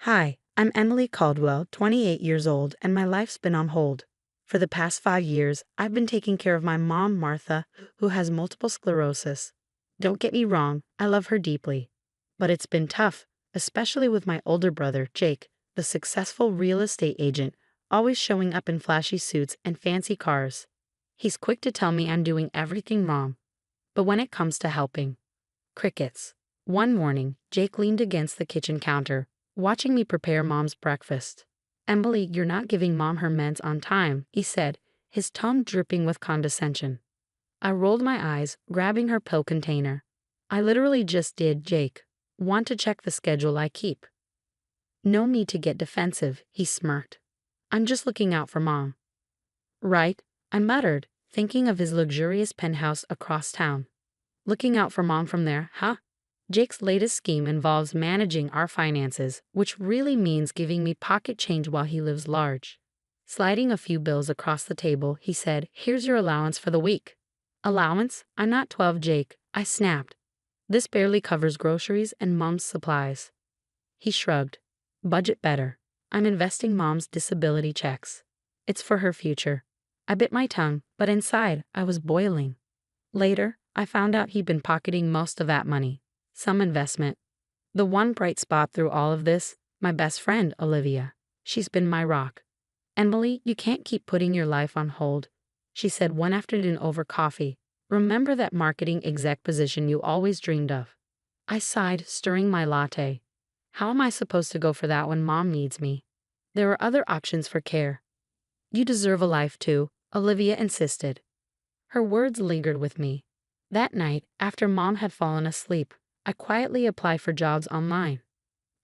Hi, I'm Emily Caldwell, 28 years old, and my life's been on hold. For the past 5 years, I've been taking care of my mom, Martha, who has multiple sclerosis. Don't get me wrong, I love her deeply. But it's been tough, especially with my older brother, Jake, the successful real estate agent, always showing up in flashy suits and fancy cars. He's quick to tell me I'm doing everything wrong. But when it comes to helping, crickets. One morning, Jake leaned against the kitchen counter, watching me prepare Mom's breakfast. "Emily, you're not giving Mom her meds on time," he said, his tone dripping with condescension. I rolled my eyes, grabbing her pill container. "I literally just did, Jake. Want to check the schedule I keep?" "No need to get defensive," he smirked. "I'm just looking out for Mom." "Right," I muttered, thinking of his luxurious penthouse across town. "Looking out for Mom from there, huh?" Jake's latest scheme involves managing our finances, which really means giving me pocket change while he lives large. Sliding a few bills across the table, he said, "Here's your allowance for the week." "Allowance? I'm not 12, Jake," I snapped. "This barely covers groceries and Mom's supplies." He shrugged. "Budget better. I'm investing Mom's disability checks. It's for her future." I bit my tongue, but inside, I was boiling. Later, I found out he'd been pocketing most of that money. Some investment. The one bright spot through all of this, my best friend, Olivia. She's been my rock. "Emily, you can't keep putting your life on hold," she said one afternoon over coffee. "Remember that marketing exec position you always dreamed of?" I sighed, stirring my latte. "How am I supposed to go for that when Mom needs me?" "There are other options for care." "You deserve a life too," Olivia insisted. Her words lingered with me. That night, after Mom had fallen asleep, I quietly applied for jobs online.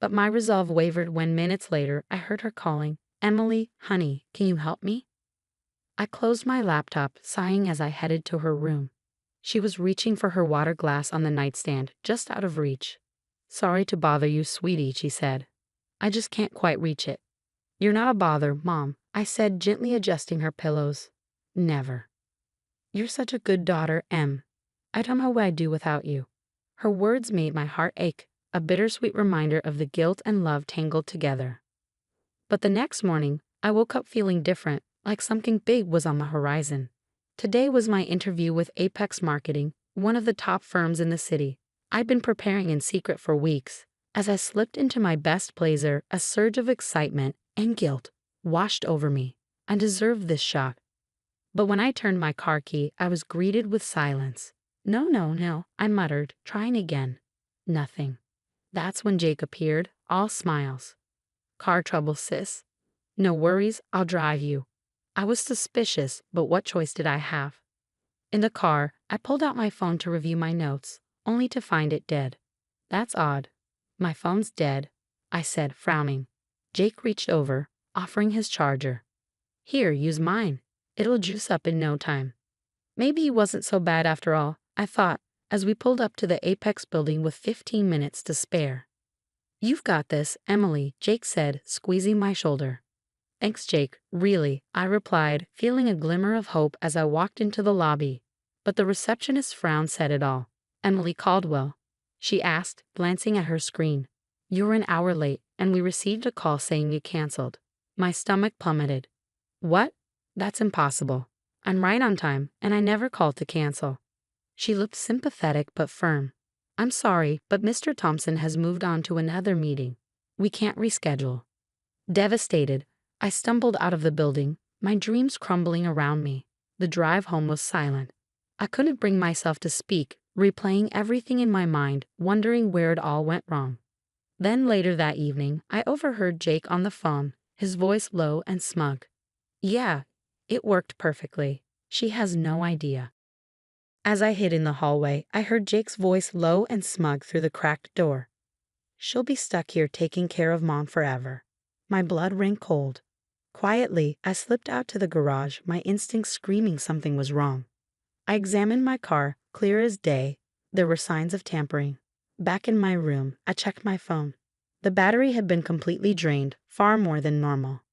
But my resolve wavered when minutes later I heard her calling, "Emily, honey, can you help me?" I closed my laptop, sighing as I headed to her room. She was reaching for her water glass on the nightstand, just out of reach. "Sorry to bother you, sweetie," she said. "I just can't quite reach it." "You're not a bother, Mom," I said, gently adjusting her pillows. "Never." "You're such a good daughter, Em. I don't know what I'd do without you." Her words made my heart ache, a bittersweet reminder of the guilt and love tangled together. But the next morning, I woke up feeling different, like something big was on the horizon. Today was my interview with Apex Marketing, one of the top firms in the city. I'd been preparing in secret for weeks. As I slipped into my best blazer, a surge of excitement and guilt washed over me. I deserved this shot. But when I turned my car key, I was greeted with silence. No, I muttered, trying again. Nothing. That's when Jake appeared, all smiles. "Car trouble, sis. No worries, I'll drive you." I was suspicious, but what choice did I have? In the car, I pulled out my phone to review my notes, only to find it dead. "That's odd. My phone's dead," I said, frowning. Jake reached over, offering his charger. "Here, use mine. It'll juice up in no time." Maybe he wasn't so bad after all, I thought, as we pulled up to the Apex building with 15 minutes to spare. "You've got this, Emily," Jake said, squeezing my shoulder. "Thanks, Jake, really," I replied, feeling a glimmer of hope as I walked into the lobby. But the receptionist's frown said it all. "Emily Caldwell?" she asked, glancing at her screen. "You're an hour late, and we received a call saying you canceled." My stomach plummeted. "What? That's impossible. I'm right on time, and I never called to cancel." She looked sympathetic but firm. "I'm sorry, but Mr. Thompson has moved on to another meeting. We can't reschedule." Devastated, I stumbled out of the building, my dreams crumbling around me. The drive home was silent. I couldn't bring myself to speak, replaying everything in my mind, wondering where it all went wrong. Then later that evening, I overheard Jake on the phone, his voice low and smug. "Yeah, it worked perfectly. She has no idea." As I hid in the hallway, I heard Jake's voice low and smug through the cracked door. "She'll be stuck here taking care of Mom forever." My blood ran cold. Quietly, I slipped out to the garage, my instincts screaming something was wrong. I examined my car, clear as day. There were signs of tampering. Back in my room, I checked my phone. The battery had been completely drained, far more than normal.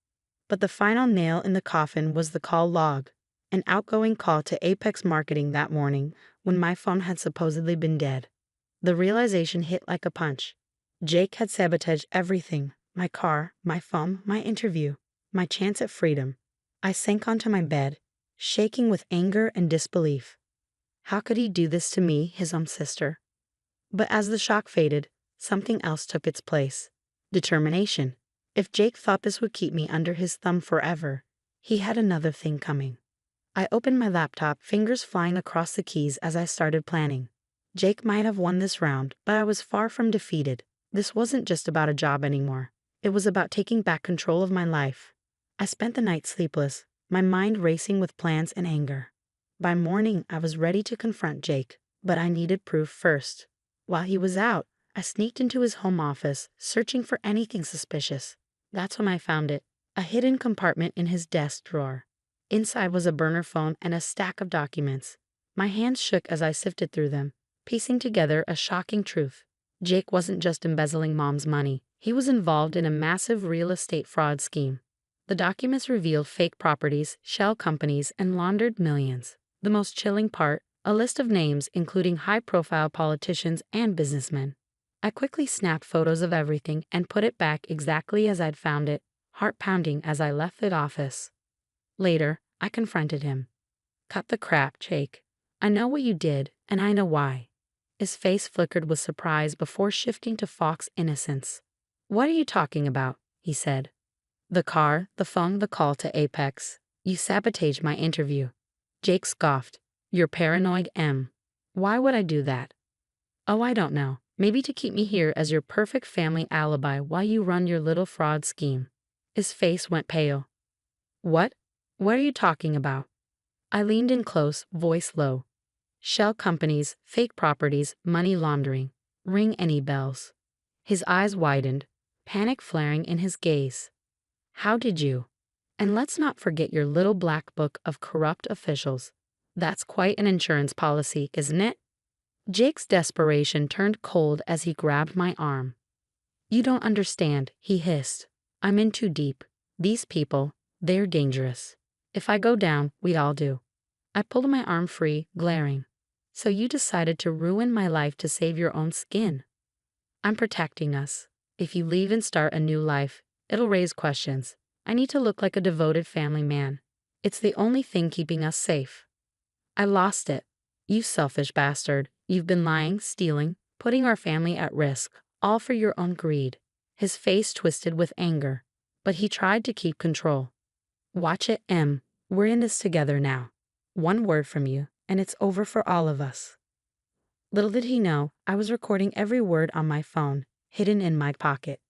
But the final nail in the coffin was the call log. An outgoing call to Apex Marketing that morning when my phone had supposedly been dead. The realization hit like a punch. Jake had sabotaged everything, My car, my phone, my interview, my chance at freedom. I sank onto my bed, shaking with anger and disbelief. How could he do this to me, his own sister? But as the shock faded, something else took its place. Determination. If Jake thought this would keep me under his thumb forever, he had another thing coming. I opened my laptop, fingers flying across the keys as I started planning. Jake might have won this round, but I was far from defeated. This wasn't just about a job anymore. It was about taking back control of my life. I spent the night sleepless, my mind racing with plans and anger. By morning, I was ready to confront Jake, but I needed proof first. While he was out, I sneaked into his home office, searching for anything suspicious. That's when I found it, a hidden compartment in his desk drawer. Inside was a burner phone and a stack of documents. My hands shook as I sifted through them, piecing together a shocking truth. Jake wasn't just embezzling Mom's money. He was involved in a massive real estate fraud scheme. The documents revealed fake properties, shell companies, and laundered millions. The most chilling part, a list of names including high-profile politicians and businessmen. I quickly snapped photos of everything and put it back exactly as I'd found it, heart pounding as I left the office. Later, I confronted him. Cut the crap, Jake. I know what you did, and I know why. His face flickered with surprise before shifting to Fox innocence. What are you talking about? He said. The car, the phone, the call to Apex. You sabotaged my interview. Jake scoffed. You're paranoid, M. Why would I do that? Oh, I don't know. Maybe to keep me here as your perfect family alibi while you run your little fraud scheme. His face went pale. What? What are you talking about? I leaned in close, voice low. Shell companies, fake properties, money laundering. Ring any bells? His eyes widened, panic flaring in his gaze. How did you? And let's not forget your little black book of corrupt officials. That's quite an insurance policy, isn't it? Jake's desperation turned cold as he grabbed my arm. You don't understand, he hissed. I'm in too deep. These people, they're dangerous. If I go down, we all do. I pulled my arm free, glaring. So you decided to ruin my life to save your own skin. I'm protecting us. If you leave and start a new life, it'll raise questions. I need to look like a devoted family man. It's the only thing keeping us safe. I lost it. You selfish bastard. You've been lying, stealing, putting our family at risk, all for your own greed. His face twisted with anger, but he tried to keep control. Watch it, M. We're in this together now. One word from you, and it's over for all of us. Little did he know, I was recording every word on my phone, hidden in my pocket.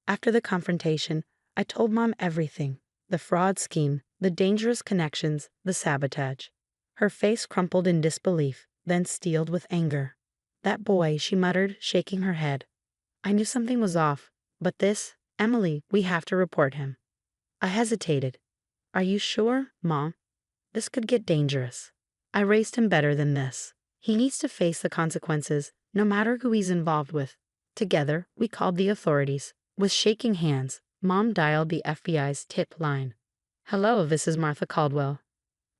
After the confrontation, I told Mom everything. The fraud scheme, the dangerous connections, the sabotage. Her face crumpled in disbelief, then steeled with anger. That boy, she muttered, shaking her head. I knew something was off, but this, Emily, we have to report him. I hesitated. Are you sure, Mom? This could get dangerous. I raised him better than this. He needs to face the consequences, no matter who he's involved with. Together, we called the authorities. With shaking hands, Mom dialed the FBI's tip line. Hello, this is Martha Caldwell.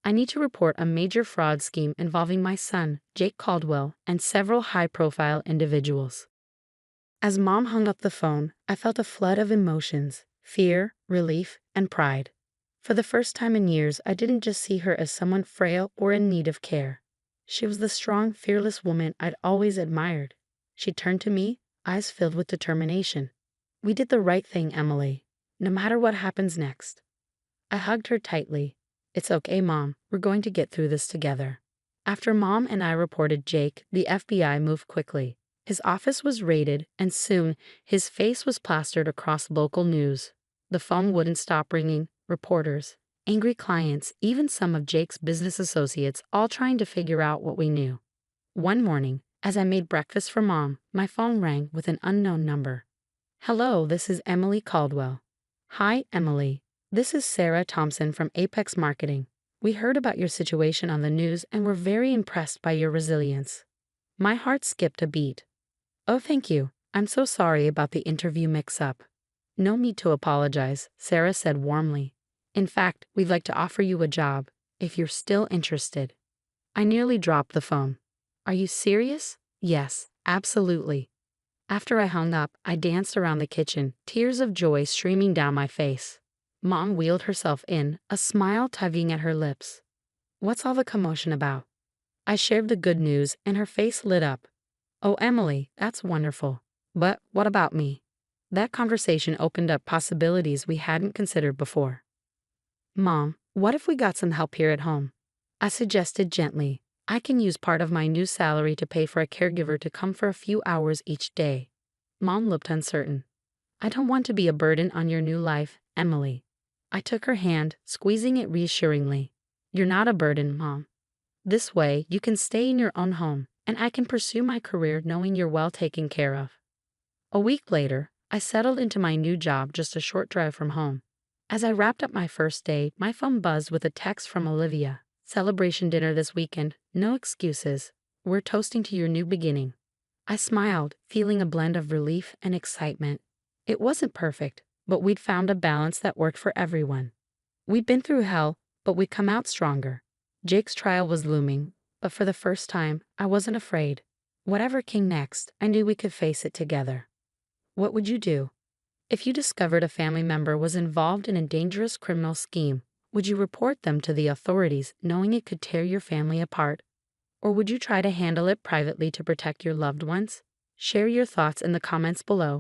I need to report a major fraud scheme involving my son, Jake Caldwell, and several high-profile individuals. As Mom hung up the phone, I felt a flood of emotions, fear, relief, and pride. For the first time in years, I didn't just see her as someone frail or in need of care. She was the strong, fearless woman I'd always admired. She turned to me, eyes filled with determination. We did the right thing, Emily, no matter what happens next. I hugged her tightly. It's okay, Mom. We're going to get through this together. After Mom and I reported Jake, the FBI moved quickly. His office was raided, and soon his face was plastered across local news. The phone wouldn't stop ringing. Reporters, angry clients, even some of Jake's business associates, all trying to figure out what we knew. One morning, as I made breakfast for Mom, my phone rang with an unknown number. Hello, this is Emily Caldwell. Hi, Emily. This is Sarah Thompson from Apex Marketing. We heard about your situation on the news and were very impressed by your resilience. My heart skipped a beat. Oh, thank you. I'm so sorry about the interview mix-up. No need to apologize, Sarah said warmly. In fact, we'd like to offer you a job, if you're still interested. I nearly dropped the phone. Are you serious? Yes, absolutely. After I hung up, I danced around the kitchen, tears of joy streaming down my face. Mom wheeled herself in, a smile tugging at her lips. What's all the commotion about? I shared the good news, and her face lit up. Oh, Emily, that's wonderful. But what about me? That conversation opened up possibilities we hadn't considered before. Mom, what if we got some help here at home? I suggested gently. I can use part of my new salary to pay for a caregiver to come for a few hours each day. Mom looked uncertain. I don't want to be a burden on your new life, Emily. I took her hand, squeezing it reassuringly. You're not a burden, Mom. This way, you can stay in your own home, and I can pursue my career knowing you're well taken care of. A week later, I settled into my new job just a short drive from home. As I wrapped up my first day, my phone buzzed with a text from Olivia. Celebration dinner this weekend, no excuses. We're toasting to your new beginning. I smiled, feeling a blend of relief and excitement. It wasn't perfect, but we'd found a balance that worked for everyone. We'd been through hell, but we'd come out stronger. Jake's trial was looming, but for the first time, I wasn't afraid. Whatever came next, I knew we could face it together. What would you do? If you discovered a family member was involved in a dangerous criminal scheme, would you report them to the authorities knowing it could tear your family apart? Or would you try to handle it privately to protect your loved ones? Share your thoughts in the comments below.